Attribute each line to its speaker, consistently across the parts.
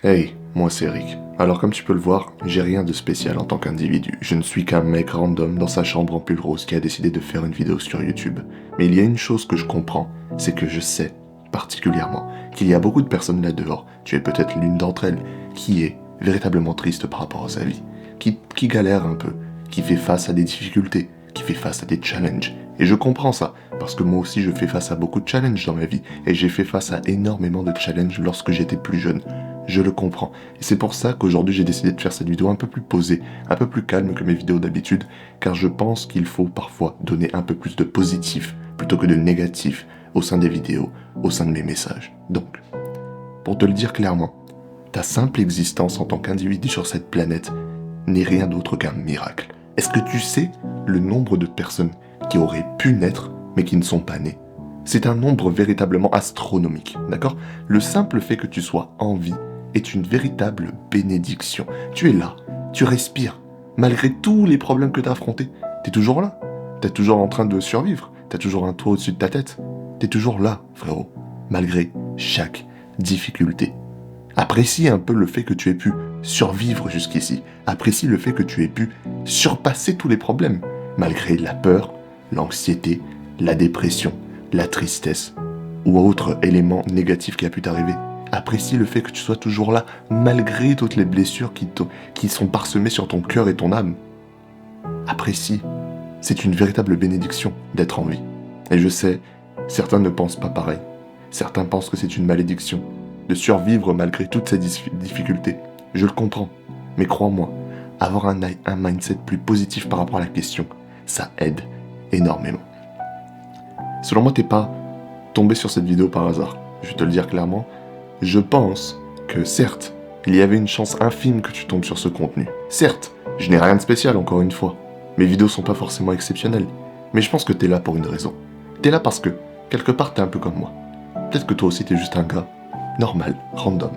Speaker 1: Hey, moi c'est Eric. Alors comme tu peux le voir, j'ai rien de spécial en tant qu'individu. Je ne suis qu'un mec random dans sa chambre en pull rose qui a décidé de faire une vidéo sur YouTube. Mais il y a une chose que je comprends, c'est que je sais, particulièrement, qu'il y a beaucoup de personnes là dehors, tu es peut-être l'une d'entre elles, qui est véritablement triste par rapport à sa vie, qui galère un peu, qui fait face à des difficultés, qui fait face à des challenges. Et je comprends ça, parce que moi aussi je fais face à beaucoup de challenges dans ma vie, et j'ai fait face à énormément de challenges lorsque j'étais plus jeune. Je le comprends. Et c'est pour ça qu'aujourd'hui j'ai décidé de faire cette vidéo un peu plus posée, un peu plus calme que mes vidéos d'habitude, car je pense qu'il faut parfois donner un peu plus de positif plutôt que de négatif au sein des vidéos, au sein de mes messages. Donc, pour te le dire clairement, ta simple existence en tant qu'individu sur cette planète n'est rien d'autre qu'un miracle. Est-ce que tu sais le nombre de personnes qui auraient pu naître mais qui ne sont pas nées? C'est un nombre véritablement astronomique, d'accord? Le simple fait que tu sois en vie est une véritable bénédiction. Tu es là, tu respires. Malgré tous les problèmes que tu as affrontés, tu es toujours là. Tu es toujours en train de survivre. Tu as toujours un toit au-dessus de ta tête. Tu es toujours là, frérot. Malgré chaque difficulté. Apprécie un peu le fait que tu aies pu survivre jusqu'ici. Apprécie le fait que tu aies pu surpasser tous les problèmes. Malgré la peur, l'anxiété, la dépression, la tristesse ou autre élément négatif qui a pu t'arriver. Apprécie le fait que tu sois toujours là, malgré toutes les blessures qui sont parsemées sur ton cœur et ton âme. Apprécie. C'est une véritable bénédiction d'être en vie. Et je sais, certains ne pensent pas pareil. Certains pensent que c'est une malédiction, de survivre malgré toutes ces difficultés. Je le comprends. Mais crois-moi, avoir un mindset plus positif par rapport à la question, ça aide énormément. Selon moi, t'es pas tombé sur cette vidéo par hasard. Je vais te le dire clairement. Je pense que certes, il y avait une chance infime que tu tombes sur ce contenu. Certes, je n'ai rien de spécial encore une fois. Mes vidéos sont pas forcément exceptionnelles. Mais je pense que t'es là pour une raison. T'es là parce que, quelque part, t'es un peu comme moi. Peut-être que toi aussi t'es juste un gars normal, random,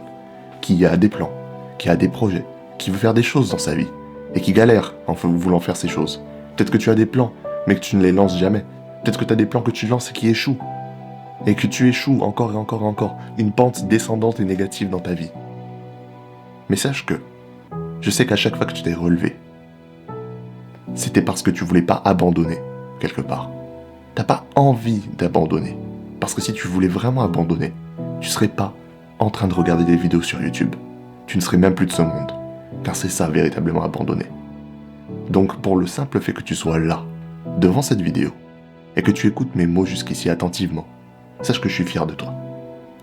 Speaker 1: qui a des plans, qui a des projets, qui veut faire des choses dans sa vie, et qui galère en voulant faire ces choses. Peut-être que tu as des plans, mais que tu ne les lances jamais. Peut-être que tu as des plans que tu lances et qui échouent. Et que tu échoues encore et encore et encore. Une pente descendante et négative dans ta vie. Mais sache que, je sais qu'à chaque fois que tu t'es relevé, c'était parce que tu voulais pas abandonner, quelque part. T'as pas envie d'abandonner. Parce que si tu voulais vraiment abandonner, tu serais pas en train de regarder des vidéos sur YouTube. Tu ne serais même plus de ce monde. Car c'est ça, véritablement abandonner. Donc, pour le simple fait que tu sois là, devant cette vidéo, et que tu écoutes mes mots jusqu'ici attentivement, sache que je suis fier de toi.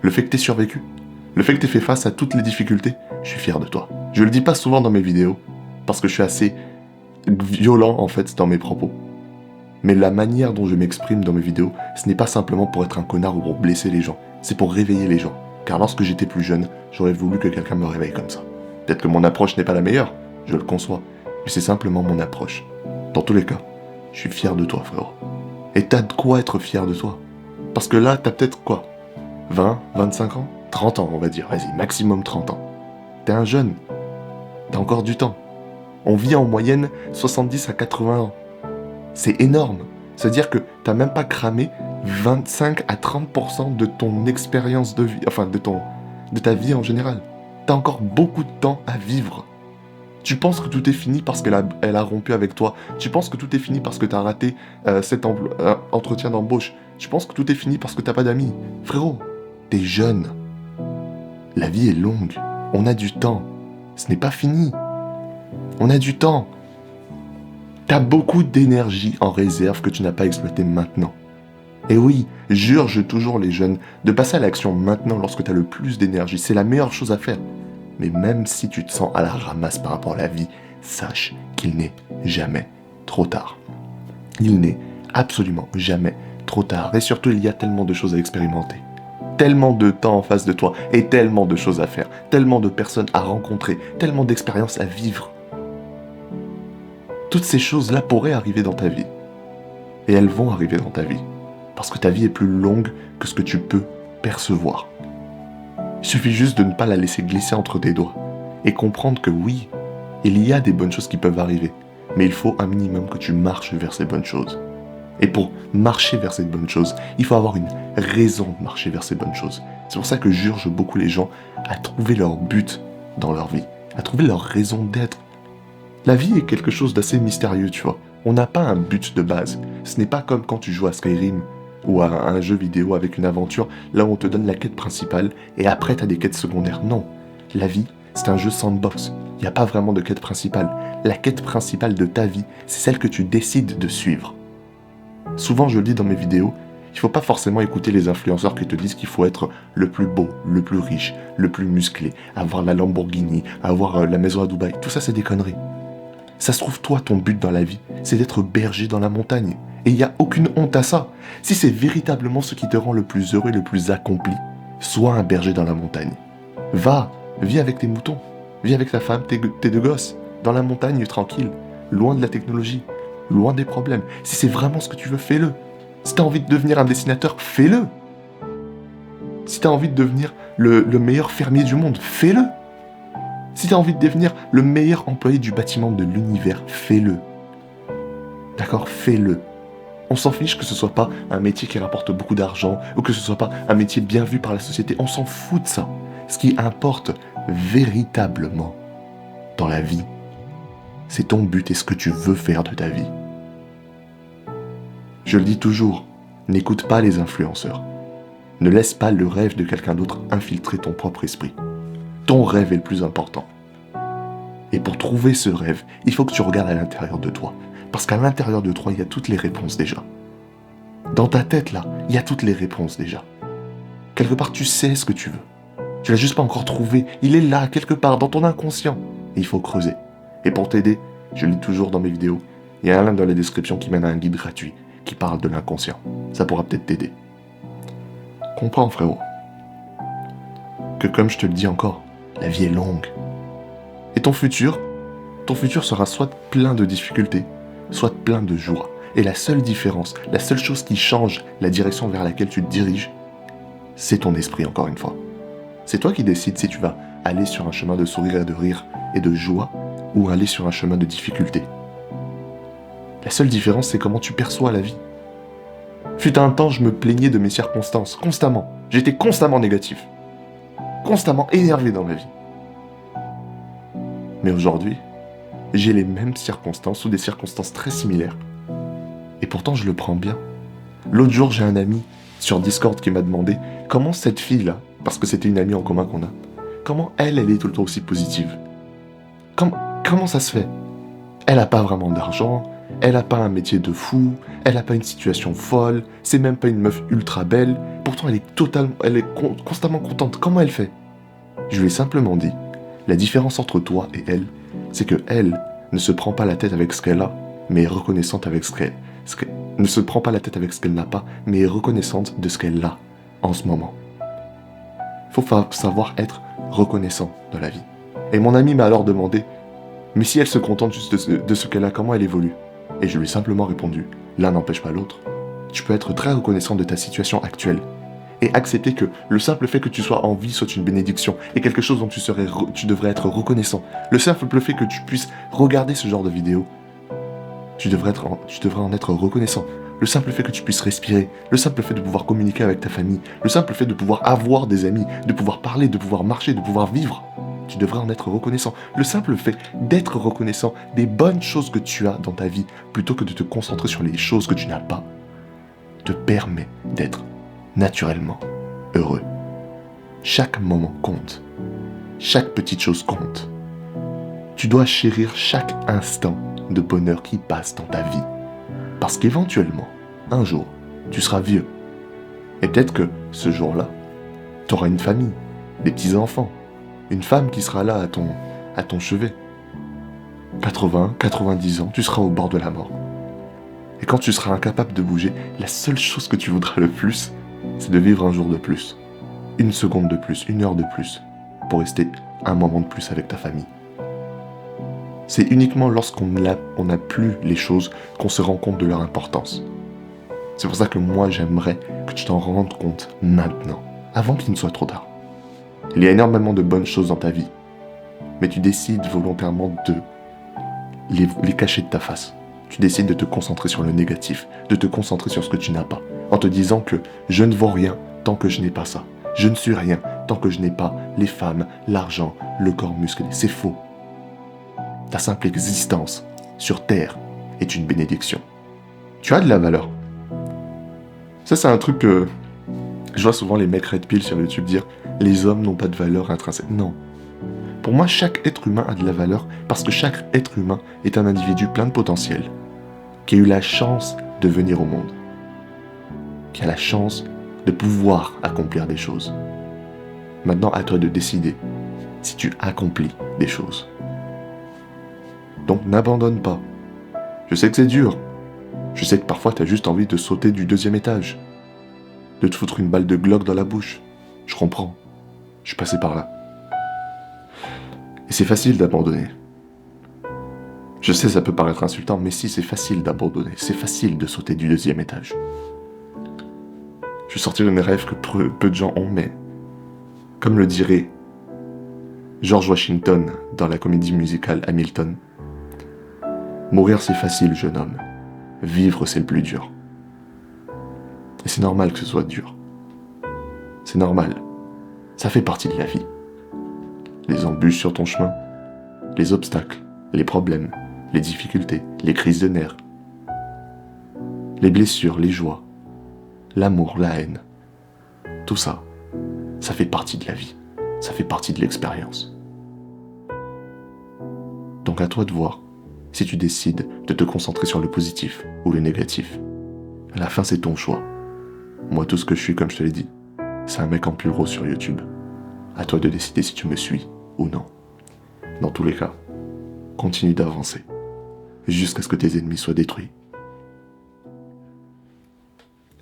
Speaker 1: Le fait que t'aies survécu, le fait que t'aies fait face à toutes les difficultés, je suis fier de toi. Je le dis pas souvent dans mes vidéos, parce que je suis assez violent en fait dans mes propos. Mais la manière dont je m'exprime dans mes vidéos, ce n'est pas simplement pour être un connard ou pour blesser les gens, c'est pour réveiller les gens. Car lorsque j'étais plus jeune, j'aurais voulu que quelqu'un me réveille comme ça. Peut-être que mon approche n'est pas la meilleure, je le conçois, mais c'est simplement mon approche. Dans tous les cas, je suis fier de toi, frérot. Et t'as de quoi être fier de toi. Parce que là, t'as peut-être quoi 20, 25 ans 30 ans, on va dire. Vas-y, maximum 30 ans. T'es un jeune. T'as encore du temps. On vit en moyenne 70 à 80 ans. C'est énorme. C'est-à-dire que t'as même pas cramé 25 à 30% de ton expérience de vie, enfin de ta vie en général. T'as encore beaucoup de temps à vivre. Tu penses que tout est fini parce qu'elle a rompu avec toi. Tu penses que tout est fini parce que t'as raté cet entretien d'embauche. Tu penses que tout est fini parce que t'as pas d'amis. Frérot, t'es jeune. La vie est longue. On a du temps. Ce n'est pas fini. On a du temps. T'as beaucoup d'énergie en réserve que tu n'as pas exploité maintenant. Et oui, j'urge toujours les jeunes de passer à l'action maintenant lorsque t'as le plus d'énergie. C'est la meilleure chose à faire. Mais même si tu te sens à la ramasse par rapport à la vie, sache qu'il n'est jamais trop tard. Il n'est absolument jamais trop tard. Et surtout, il y a tellement de choses à expérimenter. Tellement de temps en face de toi et tellement de choses à faire. Tellement de personnes à rencontrer. Tellement d'expériences à vivre. Toutes ces choses-là pourraient arriver dans ta vie. Et elles vont arriver dans ta vie. Parce que ta vie est plus longue que ce que tu peux percevoir. Il suffit juste de ne pas la laisser glisser entre tes doigts et comprendre que oui, il y a des bonnes choses qui peuvent arriver, mais il faut un minimum que tu marches vers ces bonnes choses. Et pour marcher vers ces bonnes choses, il faut avoir une raison de marcher vers ces bonnes choses. C'est pour ça que j'urge beaucoup les gens à trouver leur but dans leur vie, à trouver leur raison d'être. La vie est quelque chose d'assez mystérieux, tu vois. On n'a pas un but de base. Ce n'est pas comme quand tu joues à Skyrim ou à un jeu vidéo avec une aventure, là où on te donne la quête principale et après t'as des quêtes secondaires. Non, la vie, c'est un jeu sandbox. Il n'y a pas vraiment de quête principale. La quête principale de ta vie, c'est celle que tu décides de suivre. Souvent, je le dis dans mes vidéos, il ne faut pas forcément écouter les influenceurs qui te disent qu'il faut être le plus beau, le plus riche, le plus musclé, avoir la Lamborghini, avoir la maison à Dubaï. Tout ça, c'est des conneries. Ça se trouve, toi, ton but dans la vie, c'est d'être berger dans la montagne. Et il n'y a aucune honte à ça. Si c'est véritablement ce qui te rend le plus heureux et le plus accompli, sois un berger dans la montagne. Vis avec tes moutons, vis avec ta femme, tes deux gosses, dans la montagne, tranquille, loin de la technologie, loin des problèmes. Si c'est vraiment ce que tu veux, fais-le. Si tu as envie de devenir un dessinateur, fais-le. Si tu as envie de devenir le meilleur fermier du monde, fais-le. Si tu as envie de devenir le meilleur employé du bâtiment de l'univers, fais-le. D'accord, fais-le. On s'en fiche que ce soit pas un métier qui rapporte beaucoup d'argent ou que ce soit pas un métier bien vu par la société. On s'en fout de ça. Ce qui importe véritablement dans la vie, c'est ton but et ce que tu veux faire de ta vie. Je le dis toujours, n'écoute pas les influenceurs. Ne laisse pas le rêve de quelqu'un d'autre infiltrer ton propre esprit. Ton rêve est le plus important. Et pour trouver ce rêve, il faut que tu regardes à l'intérieur de toi. Parce qu'à l'intérieur de toi, il y a toutes les réponses déjà. Dans ta tête, là, il y a toutes les réponses déjà. Quelque part, tu sais ce que tu veux. Tu l'as juste pas encore trouvé. Il est là, quelque part, dans ton inconscient. Et il faut creuser. Et pour t'aider, je lis toujours dans mes vidéos, il y a un lien dans la description qui mène à un guide gratuit qui parle de l'inconscient. Ça pourra peut-être t'aider. Comprends, frérot, que comme je te le dis encore, la vie est longue. Et ton futur sera soit plein de difficultés, soit plein de joie. Et la seule différence, la seule chose qui change la direction vers laquelle tu te diriges, c'est ton esprit, encore une fois. C'est toi qui décides si tu vas aller sur un chemin de sourire et de rire et de joie, ou aller sur un chemin de difficulté. La seule différence, c'est comment tu perçois la vie. Fut un temps, je me plaignais de mes circonstances, constamment. J'étais constamment négatif. Constamment énervé dans ma vie. Mais aujourd'hui, j'ai les mêmes circonstances ou des circonstances très similaires. Et pourtant, je le prends bien. L'autre jour, j'ai un ami sur Discord qui m'a demandé comment cette fille-là, parce que c'était une amie en commun qu'on a, comment elle est tout le temps aussi positive. Comment ça se fait? Elle n'a pas vraiment d'argent, elle n'a pas un métier de fou, elle n'a pas une situation folle, c'est même pas une meuf ultra belle, pourtant elle est constamment contente. Comment elle fait? Je lui ai simplement dit, la différence entre toi et elle, c'est que elle ne se prend pas la tête avec ce qu'elle a, mais est reconnaissante avec ne se prend pas la tête avec ce qu'elle n'a pas, mais est reconnaissante de ce qu'elle a en ce moment. Faut savoir être reconnaissant dans la vie. Et mon ami m'a alors demandé, mais si elle se contente juste de ce qu'elle a, comment elle évolue? Et je lui ai simplement répondu, l'un n'empêche pas l'autre. Tu peux être très reconnaissant de ta situation actuelle et accepter que le simple fait que tu sois en vie soit une bénédiction et quelque chose dont tu devrais être reconnaissant. Le simple fait que tu puisses regarder ce genre de vidéo, tu devrais en être reconnaissant. Le simple fait que tu puisses respirer, le simple fait de pouvoir communiquer avec ta famille, le simple fait de pouvoir avoir des amis, de pouvoir parler, de pouvoir marcher, de pouvoir vivre, tu devrais en être reconnaissant. Le simple fait d'être reconnaissant des bonnes choses que tu as dans ta vie, plutôt que de te concentrer sur les choses que tu n'as pas, te permet d'être naturellement heureux. Chaque moment compte. Chaque petite chose compte. Tu dois chérir chaque instant de bonheur qui passe dans ta vie. Parce qu'éventuellement, un jour, tu seras vieux. Et peut-être que ce jour-là, tu auras une famille, des petits-enfants, une femme qui sera là à ton chevet. 80, 90 ans, tu seras au bord de la mort. Et quand tu seras incapable de bouger, la seule chose que tu voudras le plus, c'est de vivre un jour de plus, une seconde de plus, une heure de plus, pour rester un moment de plus avec ta famille. C'est uniquement lorsqu'on n'a plus les choses qu'on se rend compte de leur importance. C'est pour ça que moi j'aimerais que tu t'en rendes compte maintenant, avant qu'il ne soit trop tard. Il y a énormément de bonnes choses dans ta vie, mais tu décides volontairement de les cacher de ta face. Tu décides de te concentrer sur le négatif, de te concentrer sur ce que tu n'as pas, en te disant que je ne vaux rien tant que je n'ai pas ça. Je ne suis rien tant que je n'ai pas les femmes, l'argent, le corps musclé. C'est faux. Ta simple existence sur Terre est une bénédiction. Tu as de la valeur. Ça, c'est un truc que je vois souvent les mecs red pill sur YouTube dire « Les hommes n'ont pas de valeur intrinsèque ». Non. Pour moi, chaque être humain a de la valeur parce que chaque être humain est un individu plein de potentiel, qui a eu la chance de venir au monde, qui a la chance de pouvoir accomplir des choses. Maintenant, à toi de décider si tu accomplis des choses. Donc, n'abandonne pas. Je sais que c'est dur. Je sais que parfois, tu as juste envie de sauter du 2e étage, de te foutre une balle de Glock dans la bouche. Je comprends. Je suis passé par là. Et c'est facile d'abandonner. Je sais, ça peut paraître insultant, mais si, c'est facile d'abandonner. C'est facile de sauter du 2e étage. Je vais sortir une rêve que peu de gens ont, mais comme le dirait George Washington dans la comédie musicale Hamilton, mourir c'est facile, jeune homme. Vivre c'est le plus dur. Et c'est normal que ce soit dur. C'est normal. Ça fait partie de la vie. Les embûches sur ton chemin, les obstacles, les problèmes, les difficultés, les crises de nerfs, les blessures, les joies, l'amour, la haine. Tout ça, ça fait partie de la vie. Ça fait partie de l'expérience. Donc à toi de voir si tu décides de te concentrer sur le positif ou le négatif. À la fin, c'est ton choix. Moi, tout ce que je suis, comme je te l'ai dit, c'est un mec en pull rose sur YouTube. À toi de décider si tu me suis ou non. Dans tous les cas, continue d'avancer jusqu'à ce que tes ennemis soient détruits.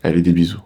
Speaker 1: Allez, des bisous.